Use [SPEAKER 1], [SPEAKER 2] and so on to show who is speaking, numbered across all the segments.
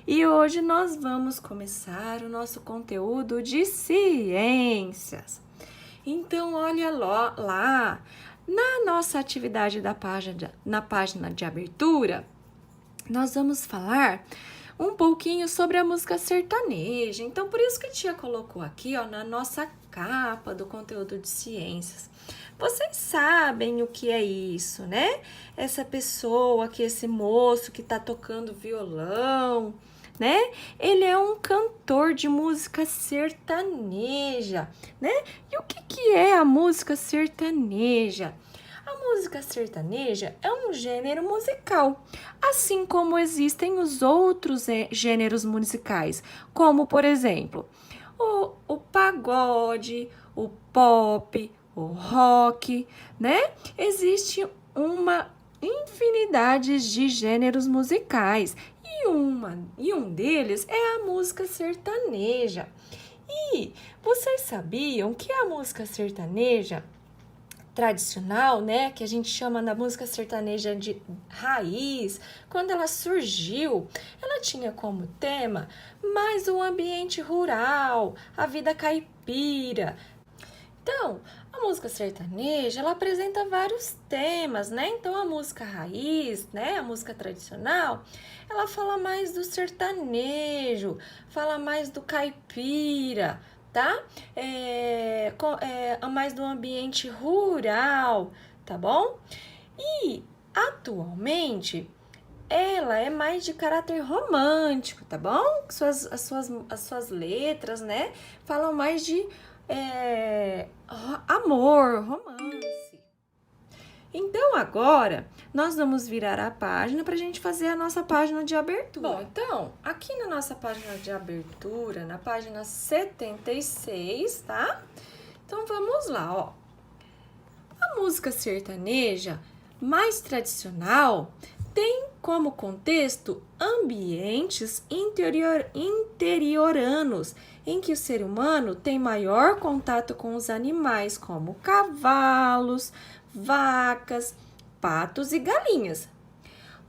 [SPEAKER 1] E hoje nós vamos começar o nosso conteúdo de ciências. Então, olha lá na nossa atividade na página de abertura, nós vamos falar um pouquinho sobre a música sertaneja. Então, por isso que a tia colocou aqui, ó, na nossa capa do conteúdo de ciências. Vocês sabem o que é isso, né? Essa pessoa aqui, esse moço que tá tocando violão, né? Ele é um cantor de música sertaneja, né? E o que é a música sertaneja? A música sertaneja é um gênero musical, assim como existem os outros gêneros musicais, como, por exemplo, o pagode, o pop, o rock, né? Existe uma infinidade de gêneros musicais e um deles é a música sertaneja. E vocês sabiam que a música sertaneja tradicional, né, que a gente chama da música sertaneja de raiz, quando ela surgiu, ela tinha como tema mais o ambiente rural, a vida caipira. Então, a música sertaneja, ela apresenta vários temas, né? Então, a música raiz, né, a música tradicional, ela fala mais do sertanejo, fala mais do caipira, tá? Mais do ambiente rural, tá bom? E, atualmente, ela é mais de caráter romântico, tá bom? As suas letras, né, falam mais de amor, romance. Então, agora, nós vamos virar a página para a gente fazer a nossa página de abertura. Bom, então, aqui na nossa página de abertura, na página 76, tá? Então, vamos lá, ó. A música sertaneja mais tradicional tem como contexto ambientes interioranos, em que o ser humano tem maior contato com os animais, como cavalos, vacas, patos e galinhas.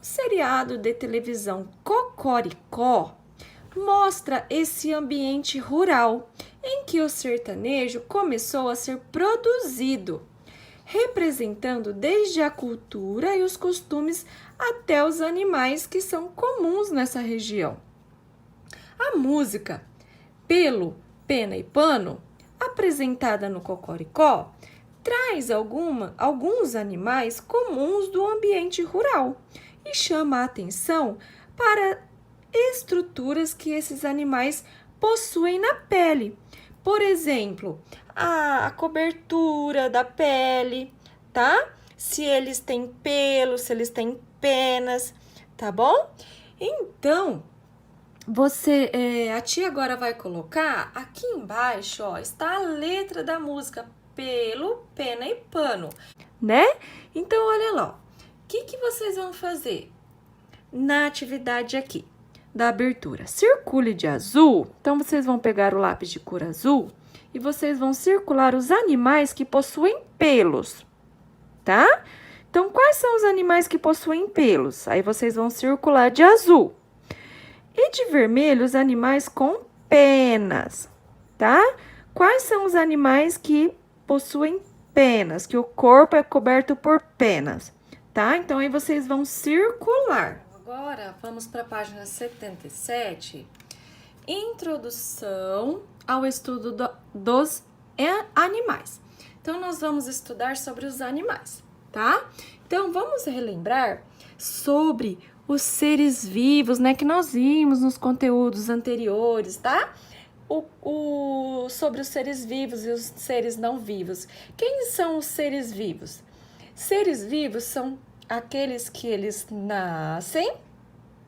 [SPEAKER 1] O seriado de televisão Cocoricó mostra esse ambiente rural, em que o sertanejo começou a ser produzido, representando desde a cultura e os costumes até os animais que são comuns nessa região. A música Pelo, Pena e Pano, apresentada no Cocoricó, traz alguns animais comuns do ambiente rural e chama a atenção para estruturas que esses animais possuem na pele. Por exemplo, a cobertura da pele, tá? Se eles têm pelo, se eles têm penas, tá bom? Então, a tia agora vai colocar aqui embaixo, ó, está a letra da música Pelo, Pena e Pano, né? Então, olha lá, o que vocês vão fazer na atividade aqui da abertura? Circule de azul. Então, vocês vão pegar o lápis de cor azul e vocês vão circular os animais que possuem pelos, tá? Então, quais são os animais que possuem pelos? Aí, vocês vão circular de azul. E de vermelho, os animais com penas, tá? Quais são os animais que possuem penas, que o corpo é coberto por penas, tá? Então, aí vocês vão circular. Agora, vamos para a página 77. Introdução ao estudo dos animais. Então, nós vamos estudar sobre os animais, tá? Então, vamos relembrar sobre os seres vivos, né, que nós vimos nos conteúdos anteriores, tá? Sobre os seres vivos e os seres não vivos. Quem são os seres vivos? Seres vivos são aqueles que eles nascem,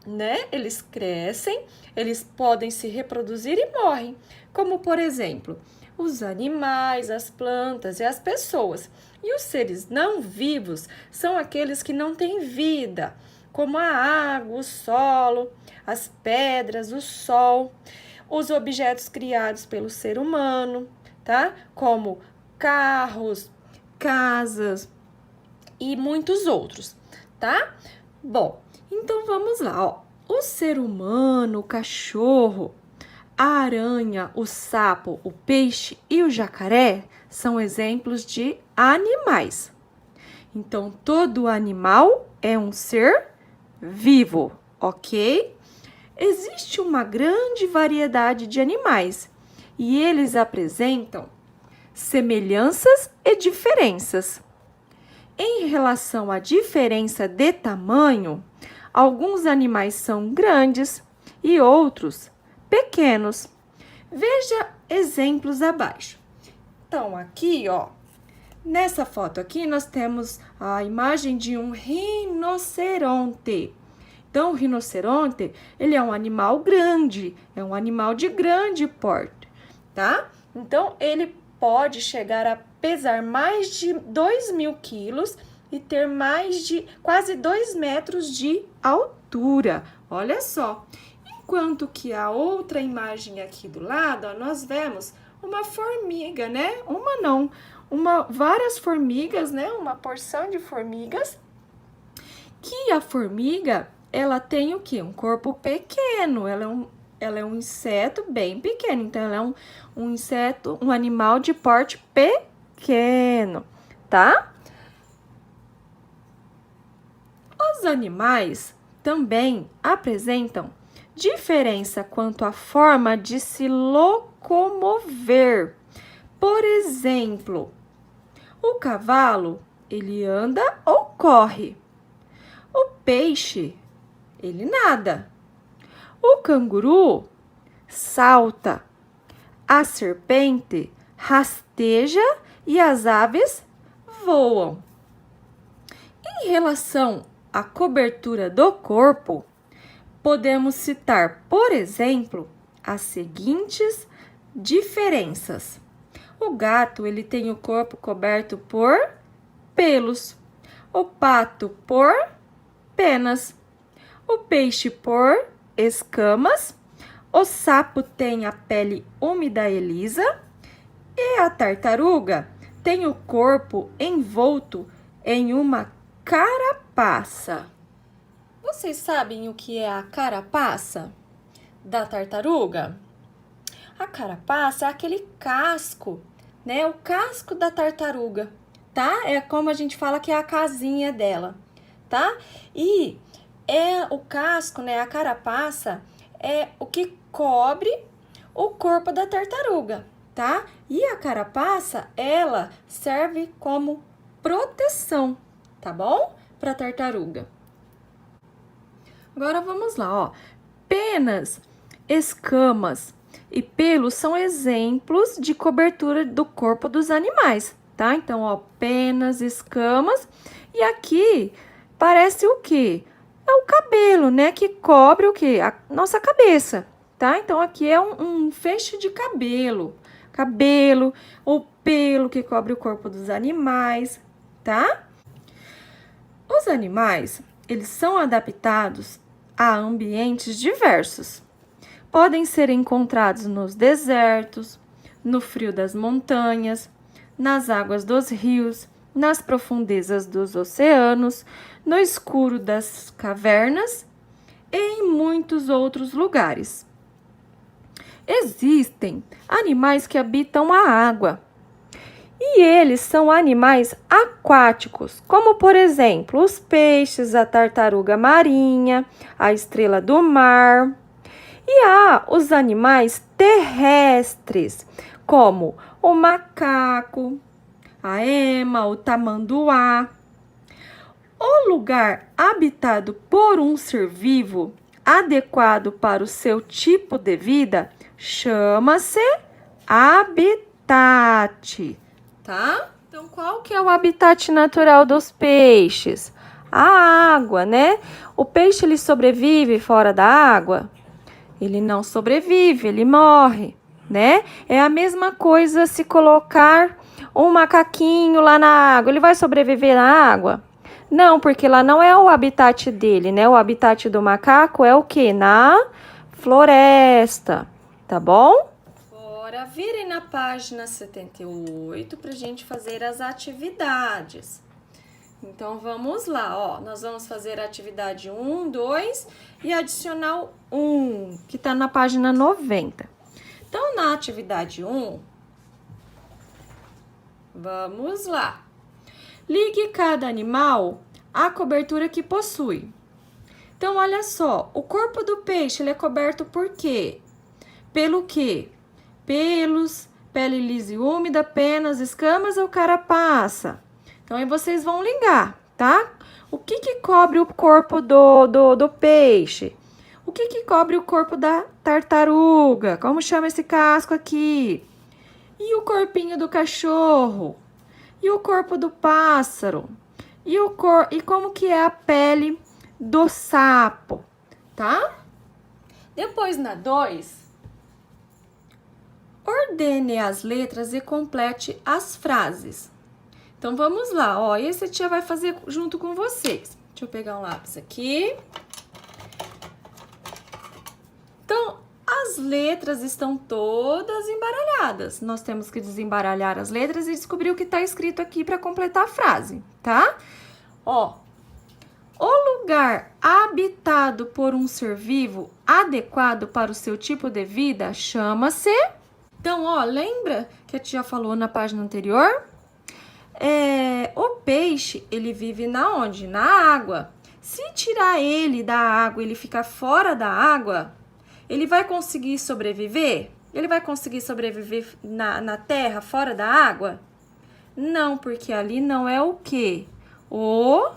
[SPEAKER 1] né? Eles crescem, eles podem se reproduzir e morrem, como por exemplo, os animais, as plantas e as pessoas. E os seres não vivos são aqueles que não têm vida, como a água, o solo, as pedras, o sol, os objetos criados pelo ser humano, tá? Como carros, casas e muitos outros, tá? Bom, então vamos lá, ó. O ser humano, o cachorro, a aranha, o sapo, o peixe e o jacaré são exemplos de animais. Então, todo animal é um ser vivo, ok? Existe uma grande variedade de animais e eles apresentam semelhanças e diferenças. Em relação à diferença de tamanho, alguns animais são grandes e outros pequenos. Veja exemplos abaixo. Então, aqui, ó, nessa foto aqui, nós temos a imagem de um rinoceronte. Então, o rinoceronte, ele é um animal grande, é um animal de grande porte, tá? Então, ele pode chegar a pesar mais de 2.000 quilos e ter mais de quase 2 metros de altura. Olha só. Enquanto que a outra imagem aqui do lado, ó, nós vemos uma formiga, né? Uma não, várias formigas, né? Uma porção de formigas. Que a formiga, ela tem o quê? Um corpo pequeno, ela é um inseto bem pequeno, então ela é um inseto, um animal de porte pequeno, tá? Os animais também apresentam diferença quanto à forma de se locomover. Por exemplo, o cavalo, ele anda ou corre. O peixe, ele nada. O canguru salta. A serpente rasteja e as aves voam. Em relação à cobertura do corpo, podemos citar, por exemplo, as seguintes diferenças. O gato, ele tem o corpo coberto por pelos. O pato por penas. O peixe por escamas. O sapo tem a pele úmida e lisa. E a tartaruga tem o corpo envolto em uma carapaça. Vocês sabem o que é a carapaça da tartaruga? A carapaça é aquele casco, né? O casco da tartaruga, tá? É como a gente fala que é a casinha dela, tá? E o casco, né? A carapaça é o que cobre o corpo da tartaruga, tá? E a carapaça, ela serve como proteção, tá bom? Para a tartaruga. Agora vamos lá, ó. Penas, escamas e pelos são exemplos de cobertura do corpo dos animais, tá? Então, ó, penas, escamas e aqui parece o quê? É o cabelo, né? Que cobre o quê? A nossa cabeça, tá? Então, aqui é um feixe de cabelo. Cabelo, ou pelo que cobre o corpo dos animais, tá? Os animais, eles são adaptados a ambientes diversos. Podem ser encontrados nos desertos, no frio das montanhas, nas águas dos rios, nas profundezas dos oceanos, no escuro das cavernas e em muitos outros lugares. Existem animais que habitam a água. E eles são animais aquáticos, como por exemplo, os peixes, a tartaruga marinha, a estrela do mar. E há os animais terrestres, como o macaco, a ema, o tamanduá. O lugar habitado por um ser vivo, adequado para o seu tipo de vida, chama-se habitat. Tá? Então, qual que é o habitat natural dos peixes? A água, né? O peixe, ele sobrevive fora da água? Ele não sobrevive, ele morre, né? É a mesma coisa se colocar um macaquinho lá na água. Ele vai sobreviver na água? Não, porque lá não é o habitat dele, né? O habitat do macaco é o quê? Na floresta, tá bom? Agora, virem na página 78 para a gente fazer as atividades. Então, vamos lá, ó. Nós vamos fazer a atividade 1, 2 e adicional 1, que tá na página 90. Então, na atividade 1, vamos lá. Ligue cada animal à cobertura que possui. Então, olha só, o corpo do peixe ele é coberto por quê? Pelo quê? Pelos, pele lisa e úmida, penas, escamas ou carapaça? Então, aí vocês vão ligar, tá? O que que cobre o corpo do peixe? O que que cobre o corpo da tartaruga? Como chama esse casco aqui? E o corpinho do cachorro? E o corpo do pássaro? E como que é a pele do sapo, tá? Depois, na 2, ordene as letras e complete as frases. Então, vamos lá, ó, esse a tia vai fazer junto com vocês. Deixa eu pegar um lápis aqui. Então, as letras estão todas embaralhadas. Nós temos que desembaralhar as letras e descobrir o que está escrito aqui para completar a frase, tá? Ó, o lugar habitado por um ser vivo adequado para o seu tipo de vida chama-se... Então, ó, lembra que a tia falou na página anterior? O peixe, ele vive na onde? Na água. Se tirar ele da água, ele ficar fora da água, ele vai conseguir sobreviver? Ele vai conseguir sobreviver na terra, fora da água? Não, porque ali não é o quê? O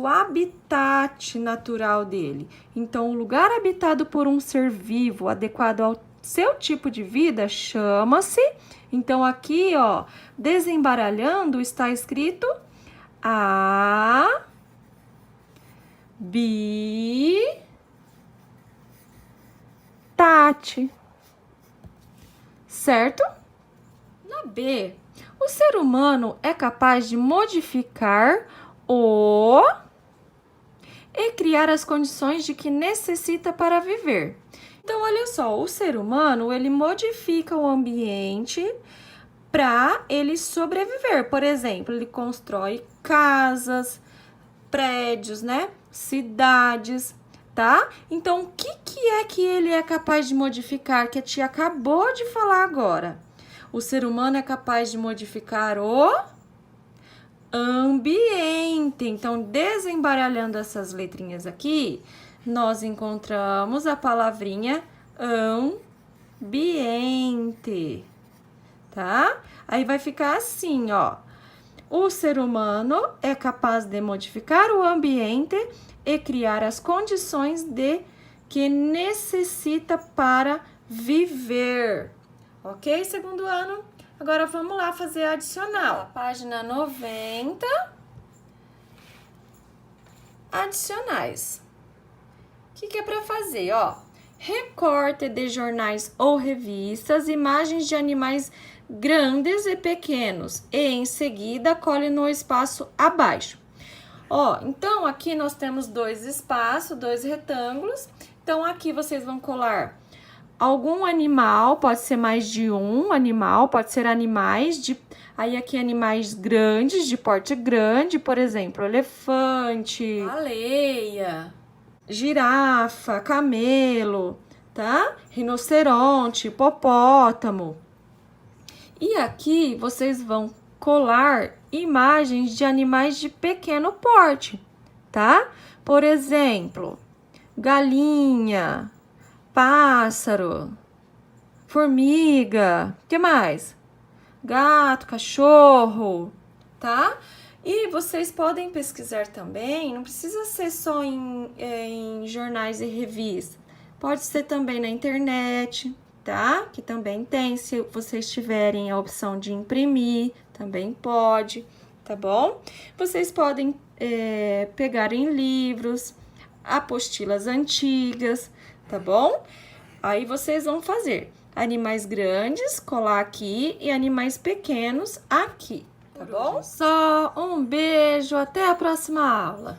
[SPEAKER 1] habitat natural dele. Então, o lugar habitado por um ser vivo adequado ao seu tipo de vida chama-se... Então, aqui, ó, desembaralhando, está escrito habitat, certo? Na B, o ser humano é capaz de modificar e criar as condições de que necessita para viver. Então, olha só, o ser humano, ele modifica o ambiente para ele sobreviver. Por exemplo, ele constrói casas, prédios, né? Cidades, tá? Então, o que é que ele é capaz de modificar, que a tia acabou de falar agora? O ser humano é capaz de modificar o ambiente. Então, desembaralhando essas letrinhas aqui, nós encontramos a palavrinha ambiente, tá? Aí vai ficar assim, ó. O ser humano é capaz de modificar o ambiente e criar as condições de que necessita para viver. Ok, segundo ano? Agora vamos lá fazer a adicional. Página 90. Adicionais. O que é para fazer, ó? Recorte de jornais ou revistas, imagens de animais grandes e pequenos e em seguida cole no espaço abaixo. Ó, então aqui nós temos 2 espaços, 2 retângulos. Então aqui vocês vão colar algum animal, pode ser mais de um animal, pode ser animais de... Aí aqui animais grandes, de porte grande, por exemplo, elefante, baleia, girafa, camelo, tá? Rinoceronte, hipopótamo. E aqui vocês vão colar imagens de animais de pequeno porte, tá? Por exemplo, galinha, pássaro, formiga, o que mais? Gato, cachorro, tá? E vocês podem pesquisar também, não precisa ser só em jornais e revistas, pode ser também na internet, tá? Que também tem, se vocês tiverem a opção de imprimir, também pode, tá bom? Vocês podem pegar em livros, apostilas antigas, tá bom? Aí vocês vão fazer animais grandes, colar aqui, e animais pequenos aqui, tá bom? Só um beijo, até a próxima aula!